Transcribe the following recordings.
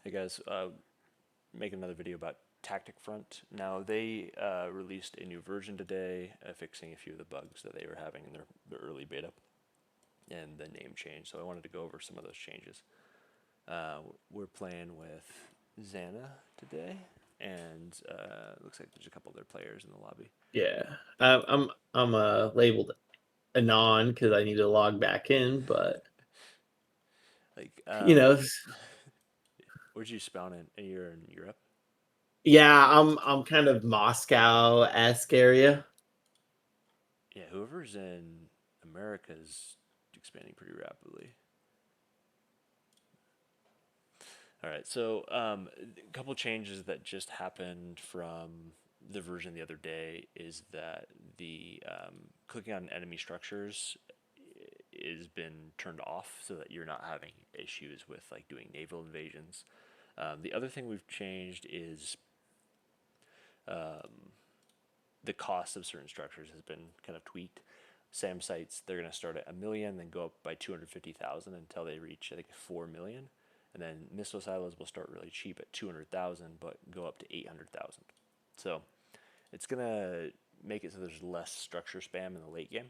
Hey guys, make another video about Tactic Front. Now they released a new version today, fixing a few of the bugs that they were having in their early beta, and the name change. So I wanted to go over some of those changes. We're playing with Xana today, and looks like there's a couple other players in the lobby. Yeah, I'm labeled anon because I need to log back in, but Like, you know, where'd you spawn in? You're in Europe. yeah, I'm kind of Moscow-esque area. Yeah, whoever's in America is expanding pretty rapidly. All right, so a couple changes that just happened from the version the other day is that the clicking on enemy structures is been turned off so that you're not having issues with like doing naval invasions. The other thing we've changed is the cost of certain structures has been kind of tweaked. SAM sites, they're going to start at a million, then go up by 250,000 until they reach, I think, 4 million. And then missile silos will start really cheap at 200,000, but go up to 800,000. So it's going to make it so there's less structure spam in the late game.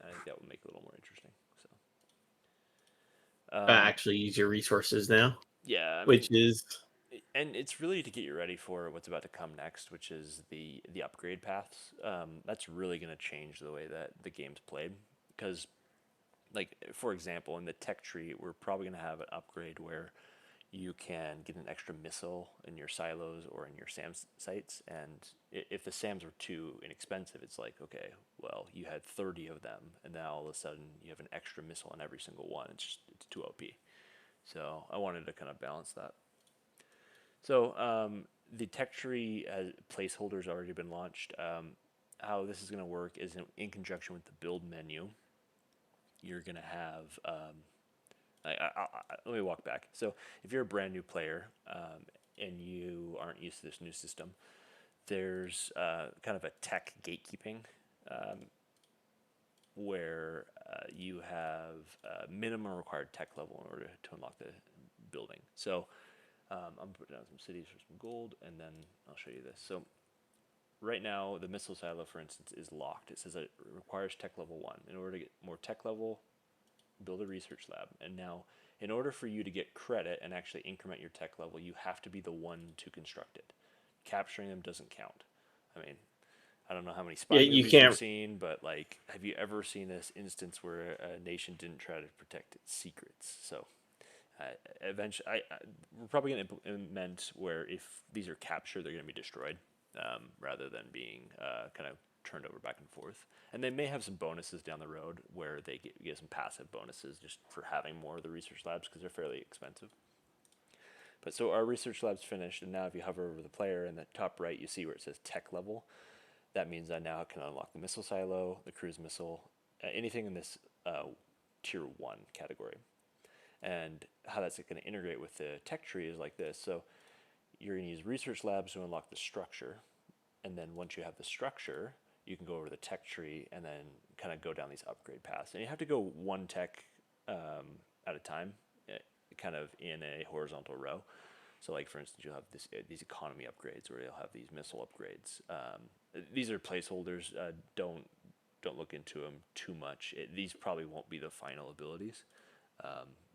I think that will make it a little more interesting. So, Actually, use your resources now, yeah, I mean, which is and it's really to get you ready for what's about to come next, which is the upgrade paths. That's really going to change the way that the game's played. Because, like for example, in the tech tree, we're probably going to have an upgrade where you can get an extra missile in your silos or in your SAM sites. And if the SAMs are too inexpensive, it's like, okay, well, you had 30 of them, and now all of a sudden you have an extra missile on every single one. It's too OP. So I wanted to kind of balance that. So the tech tree placeholders already been launched. How this is going to work is in conjunction with the build menu. You're going to have. Let me walk back. So if you're a brand new player and you aren't used to this new system, there's kind of a tech gatekeeping where you have minimum required tech level in order to unlock the building. So I'm putting down some cities for some gold, and then I'll show you this. So right now, the missile silo, for instance, is locked. It says that it requires tech level 1. In order to get more tech level, build a research lab. And now, in order for you to get credit and actually increment your tech level, you have to be the one to construct it. Capturing them doesn't count. I mean, I don't know how many yeah, spy you movies you've can't. seen, but like, have you ever seen this instance where a nation didn't try to protect its secrets? So eventually, we're probably going to implement where if these are captured, they're going to be destroyed rather than being kind of turned over back and forth. And they may have some bonuses down the road where they get some passive bonuses just for having more of the research labs because they're fairly expensive. But so our research lab's finished, and now if you hover over the player in the top right, you see where it says tech level. That means I now can unlock the missile silo, the cruise missile, anything in this tier 1 category. And how that's going to integrate with the tech tree is like this. So you're going to use research labs to unlock the structure, and then once you have the structure, you can go over the tech tree and then kind of go down these upgrade paths. And you have to go one tech at a time, kind of in a horizontal row. So, like for instance, you'll have these economy upgrades, or you'll have these missile upgrades. These are placeholders. Don't look into them too much. These probably won't be the final abilities,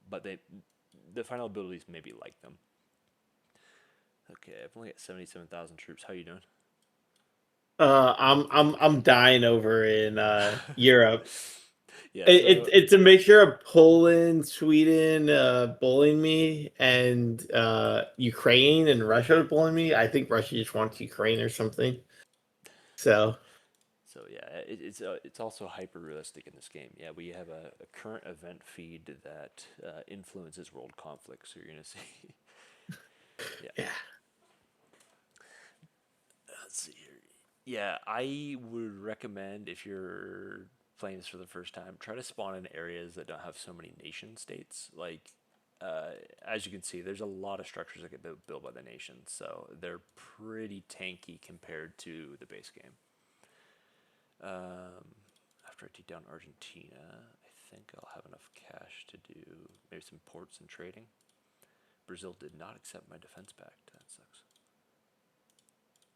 but the final abilities may be like them. Okay, I've only got 77,000 troops. How you doing? I'm dying over in Europe. Yeah, so It's a mixture of Poland, Sweden, bullying me, and Ukraine and Russia bullying me. I think Russia just wants Ukraine or something. So yeah, it's also hyper realistic in this game. Yeah, we have a current event feed that influences world conflict. So you're gonna see. Yeah, yeah, let's see here. Yeah, I would recommend if you're playing this for the first time, try to spawn in areas that don't have so many nation states. Like, as you can see, there's a lot of structures that get built by the nations, so they're pretty tanky compared to the base game. After I take down Argentina, I think I'll have enough cash to do maybe some ports and trading. Brazil did not accept my defense pact. That sucks.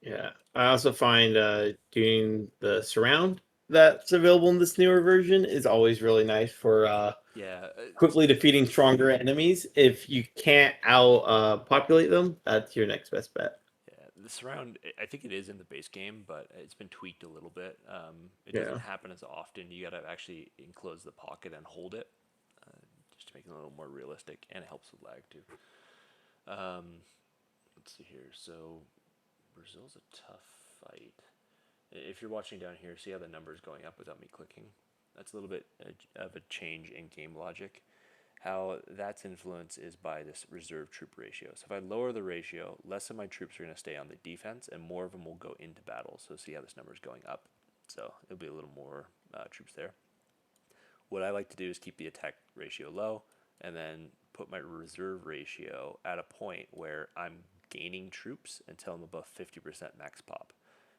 Yeah, I also find doing the surround that's available in this newer version is always really nice for Yeah, quickly defeating stronger enemies. If you can't out populate them, that's your next best bet. yeah. The surround, I think it is in the base game, but it's been tweaked a little bit. It doesn't Yeah. happen as often. You gotta actually enclose the pocket and hold it, just to make it a little more realistic, and it helps with lag too. Um, let's see here. So Brazil's a tough fight. If you're watching down here, see how the number is going up without me clicking? That's a little bit of a change in game logic. How that's influenced is by this reserve troop ratio. So if I lower the ratio, less of my troops are going to stay on the defense and more of them will go into battle. So see how this number is going up. So it'll be a little more troops there. What I like to do is keep the attack ratio low and then put my reserve ratio at a point where I'm gaining troops until I'm above 50% max pop.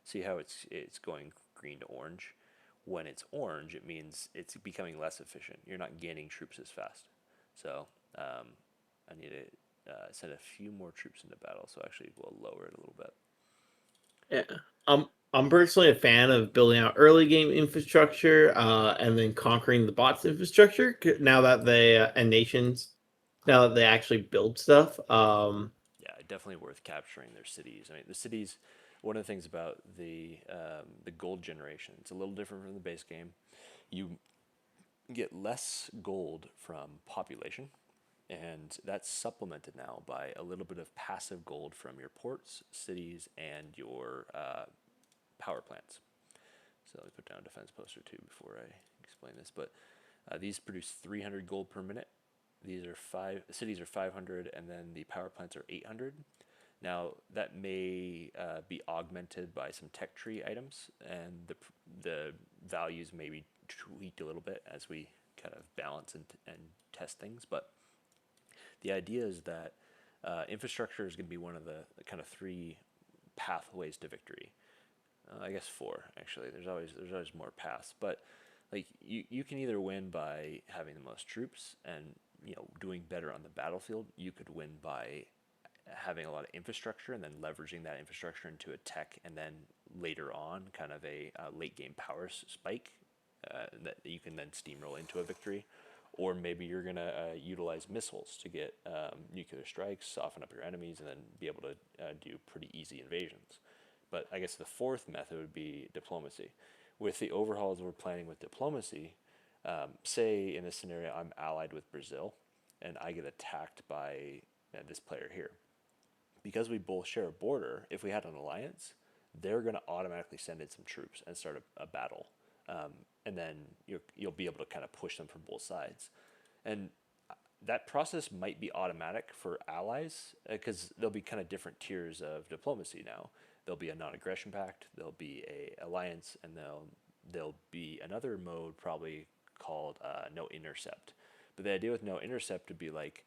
See how it's going green to orange? When it's orange, it means it's becoming less efficient. You're not gaining troops as fast. So I need to send a few more troops into battle. So actually, we'll lower it a little bit. Yeah. I'm personally a fan of building out early game infrastructure and then conquering the bots infrastructure now that they and nations now that they actually build stuff. Yeah, definitely worth capturing their cities. I mean, the cities. One of the things about the gold generation, it's a little different from the base game. You get less gold from population, and that's supplemented now by a little bit of passive gold from your ports, cities, and your power plants. So let me put down a defense poster too before I explain this. But these produce 300 gold per minute. These are cities are 500, and then the power plants are 800. Now that may be augmented by some tech tree items, and the values may be tweaked a little bit as we kind of balance and test things. But the idea is that infrastructure is going to be one of the kind of three pathways to victory. I guess four actually. There's always more paths, but like you can either win by having the most troops and doing better on the battlefield. You could win by having a lot of infrastructure and then leveraging that infrastructure into a tech, and then later on kind of a late game power spike that you can then steamroll into a victory. Or maybe you're going to utilize missiles to get nuclear strikes, soften up your enemies, and then be able to do pretty easy invasions. But I guess the fourth method would be diplomacy. With the overhauls we're planning with diplomacy, say in this scenario I'm allied with Brazil and I get attacked by this player here. Because we both share a border, if we had an alliance, they're going to automatically send in some troops and start a battle. And then you'll be able to kind of push them from both sides. And that process might be automatic for allies because there'll be kind of different tiers of diplomacy now. There'll be a non-aggression pact, there'll be a alliance, and there'll be another mode probably called no intercept. But the idea with no intercept would be like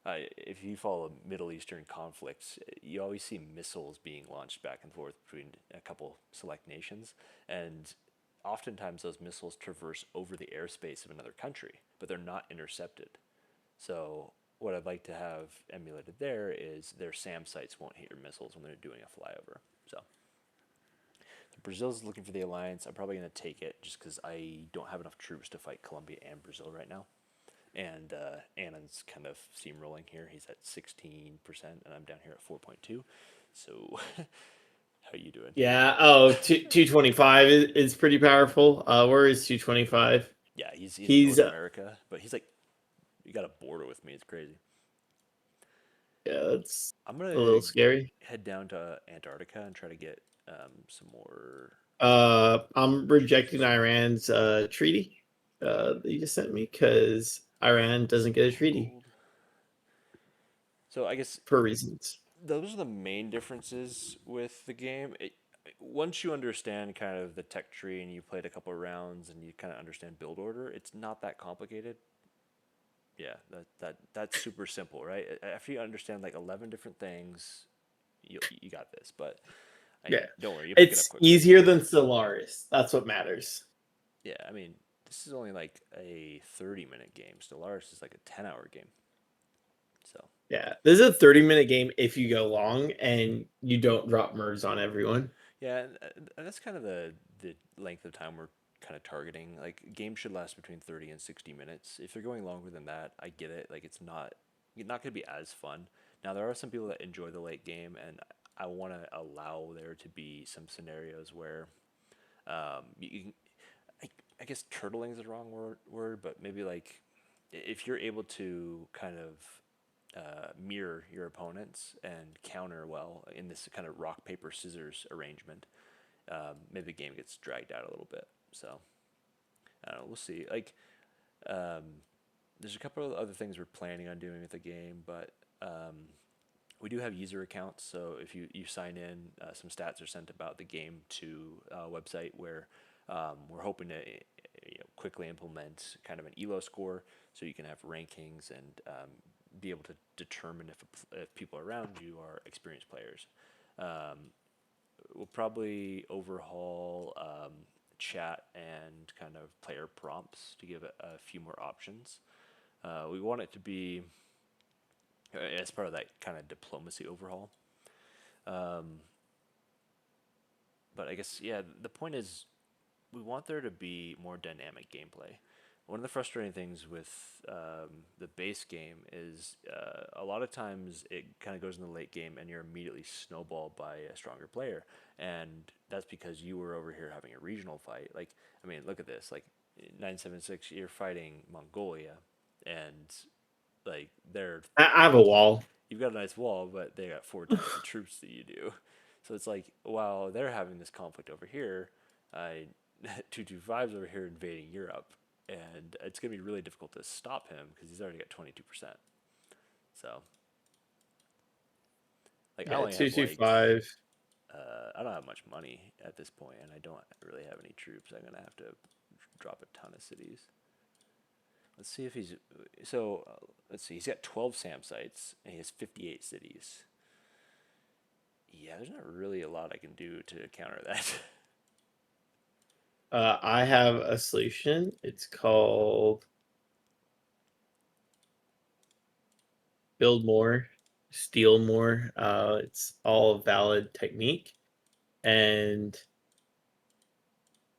if you follow Middle Eastern conflicts, you always see missiles being launched back and forth between a couple select nations, and oftentimes those missiles traverse over the airspace of another country, but they're not intercepted. So what I'd like to have emulated there is their SAM sites won't hit your missiles when they're doing a flyover. So Brazil's looking for the alliance. I'm probably going to take it just because I don't have enough troops to fight Colombia and Brazil right now. And Annan's kind of steamrolling here. He's at 16%, and I'm down here at 4.2. So how are you doing? Yeah. Oh, 225 is pretty powerful. Where is 225? Yeah, he's in He's North America, but he's like, you got a border with me. It's crazy. yeah, that's I'm a little gonna scary. head down to Antarctica and try to get some more I'm troops rejecting this year. Iran's treaty that you just sent me because Iran doesn't get a treaty Gold. So I guess for reasons. those are the main differences with the game. Once you understand kind of the tech tree and you played a couple of rounds and you kind of understand build order, it's not that complicated. Yeah, that's super simple, right? After you understand like 11 different things, you got this. But Yeah, don't worry, you pick it up it's quickly. easier than Stellaris. That's what matters. Yeah, I mean, this is only like a 30-minute game. Stellaris is like a 10-hour game. So Yeah, this is a 30-minute game if you go long and you don't drop mercs on everyone. Yeah, and that's kind of the length of time we're kind of targeting. Like games should last between 30 and 60 minutes. If they're going longer than that, I get it. Like it's not going to be as fun. Now there are some people that enjoy the late game, and I want to allow there to be some scenarios where you can, I, I guess turtling is the wrong word, but maybe like if you're able to kind of mirror your opponents and counter well in this kind of rock paper scissors arrangement, maybe the game gets dragged out a little bit. So I don't know. We'll see. Like there's a couple of other things we're planning on doing with the game, but we do have user accounts. So if you sign in, some stats are sent about the game to a website where we're hoping to quickly implement kind of an elo score, so you can have rankings and be able to determine if people around you are experienced players. We'll probably overhaul chat and kind of player prompts to give it a few more options. We want it to be as part of that kind of diplomacy overhaul. But I guess yeah, the point is we want there to be more dynamic gameplay. One of the frustrating things with the base game is a lot of times it kind of goes in the late game and you're immediately snowballed by a stronger player, and that's because you were over here having a regional fight. Like, I mean, look at this. Like, 976, you're fighting Mongolia, and like they're I have a wall. you've got a nice wall, but they got 4 times the troops that you do. So it's like while they're having this conflict over here, I 225's over here invading Europe, and it's gonna be really difficult to stop him because he's already got 22%. So like I Yeah, only have like 225. I don't have much money at this point, and I don't really have any troops. I'm gonna have to drop a ton of cities. Let's see if he's so. Let's see. He's got 12 SAM sites and he has 58 cities. Yeah, there's not really a lot I can do to counter that. I have a solution. It's called build more, steal more. It's all a valid technique, and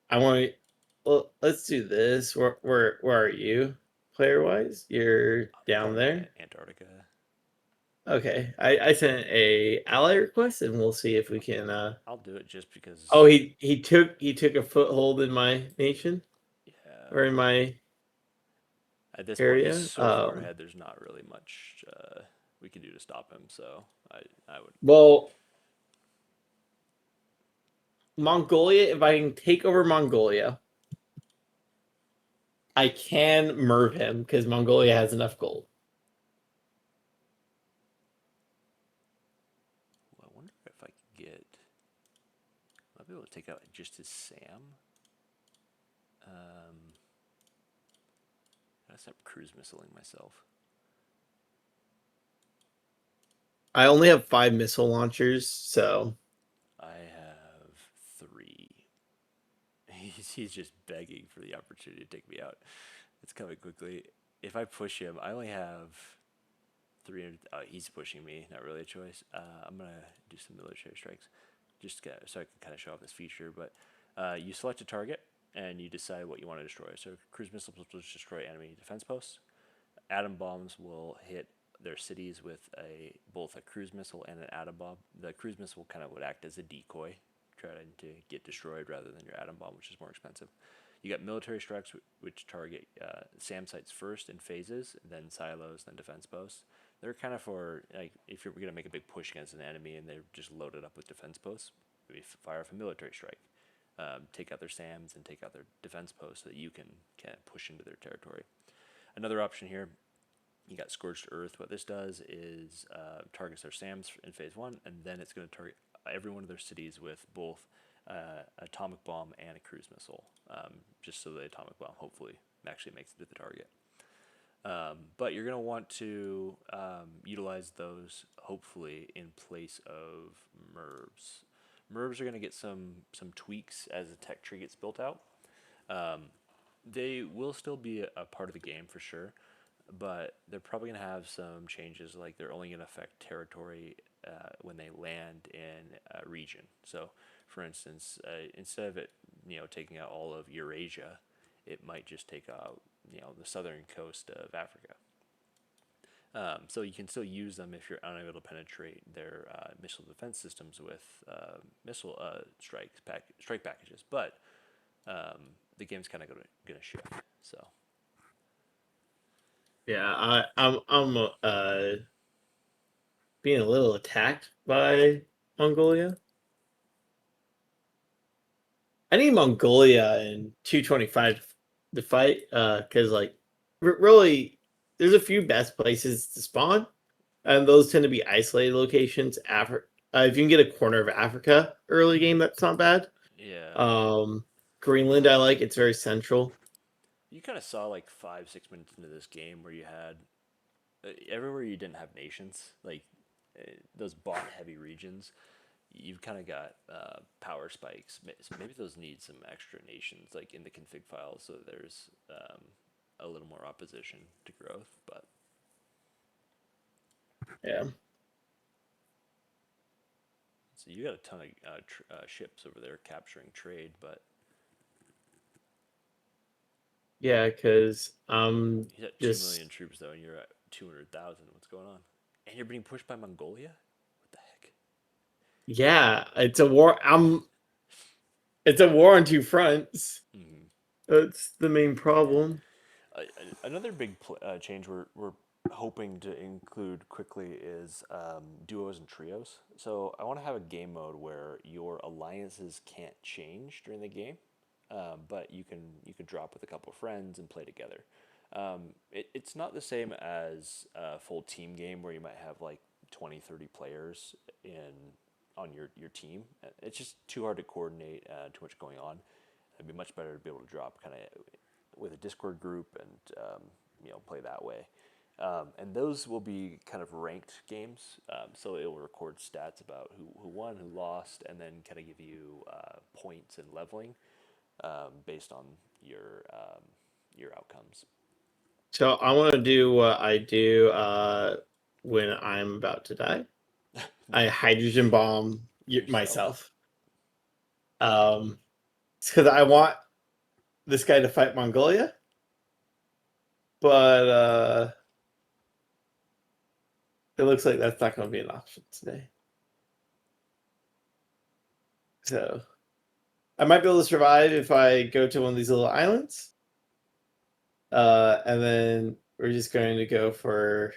I want to. Well, let's do this. Where are you, player wise? You're down Probably in there. Antarctica. Okay, I sent a ally request, and we'll see if we can. I'll do it just Oh, because. he took a foothold in my nation Yeah, or in my at this point, he's area. so far ahead. There's not really much we can do to stop him. So I would. Well, Mongolia. If I can take over Mongolia, I can merv him because Mongolia has enough gold. Well, I wonder if I could get. Might be able to take out just his Sam. Um, I stop cruise missiling myself. I only have 5 missile launchers, so I have 3. He's just begging for the opportunity to take me out. It's coming quickly. If I push him, I only have 300. He's pushing me. Not really a choice. I'm gonna do some military strikes, just so I can kind of show off this feature. But you select a target and you decide what you want to destroy. So cruise missiles will just destroy enemy defense posts. Atom bombs will hit their cities with both a cruise missile and an atom bomb. The cruise missile kind of would act as a decoy, trying to get destroyed rather than your atom bomb, which is more expensive. You got military strikes, which target SAM sites first in phases, then silos, then defense posts. They're kind of for like if you're gonna make a big push against an enemy and they're just loaded up with defense posts, maybe fire off a military strike, take out their SAMs and take out their defense posts so that you can kind of push into their territory. Another option here, you got Scorched Earth. What this does is targets their SAMs in phase one, and then it's going to target every one of their cities with both atomic bomb and a cruise missile, just so the atomic bomb hopefully actually makes it to the target. But you're going to want to utilize those hopefully in place of MERVs. MERVs are going to get some tweaks as the tech tree gets built out. They will still be a part of the game for sure, but they're probably going to have some changes. Like they're only going to affect territory when they land in a region. So, for instance, instead of it, taking out all of Eurasia, it might just take out, the southern coast of Africa. So you can still use them if you're unable to penetrate their missile defense systems with missile strike packages. But the game's kind of gonna shift. So Yeah, I'm being a little attacked by Mongolia. I need Mongolia in 225 to fight, because like really, there's a few best places to spawn, and those tend to be isolated locations. If you can get a corner of Africa early game, that's not bad. yeah, Um, Greenland, I like. It's very central. you kind of saw like 5 6 minutes into this game where you had everywhere you didn't have nations, like those bot heavy regions. You've kind of got power spikes. So maybe those need some extra nations, like in the config file, so there's a little more opposition to growth. But Yeah, so you got a ton of ships over there capturing trade, but yeah, because he's at 2 million just troops though, and you're at 200,000. What's going on? And you're being pushed by Mongolia? What the heck? yeah, it's a war. It's a war on two fronts. Mm-hmm. That's the main Yeah. problem. Another big change we're hoping to include quickly is duos and trios. So I want to have a game mode where your alliances can't change during the game, but you can drop with a couple of friends and play together. It's not the same as a full team game where you might have like 20, 30 players in on your team. It's just too hard to coordinate, too much going on. It'd be much better to be able to drop kind of with a Discord group and play that way. And those will be kind of ranked games, so it will record stats about who won, who lost, and then kind of give you points and leveling based on your outcomes. So I want to do what I do when I'm about to die. I hydrogen bomb Yourself. myself. It's because I want this guy to fight Mongolia, but it looks like that's not going to be an option today. So I might be able to survive if I go to one of these little islands. And then we're just going to go for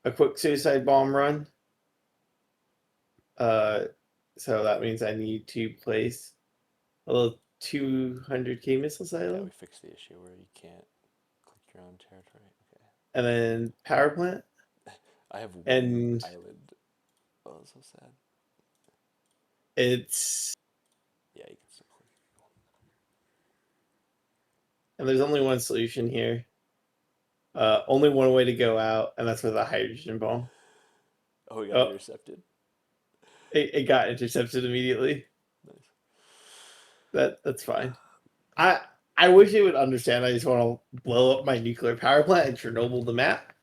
a quick suicide bomb run. Uh, so that means I need to place a little 200k missile Yeah, we silo, fixed the issue where you can't click your own territory. Okay. and then power plant, I have one and island. Oh, that's so sad. it's Yeah, you can still click. and there's only one solution here. Only one way to go out, and that's with a hydrogen bomb. Oh, we got Oh, intercepted. it got intercepted immediately. Nice. That's fine. I wish it would understand. I just want to blow up my nuclear power plant and Chernobyl the map,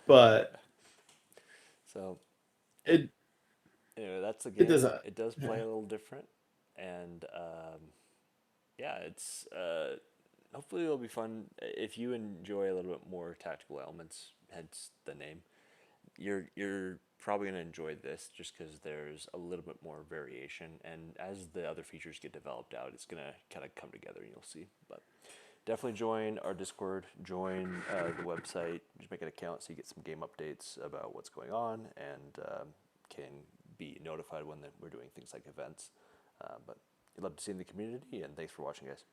but So it anyway, that's the it game. doesn't. It does play Yeah. a little different, and yeah, it's hopefully it'll be fun if you enjoy a little bit more tactical elements. Hence the name. You're probably gonna enjoy this just because there's a little bit more variation, and as the other features get developed out, it's gonna kind of come together, and you'll see. But definitely join our Discord, join the website, just make an account so you get some game updates about what's going on, and can be notified when we're doing things like events. But you'd love to see in the community, and thanks for watching, guys.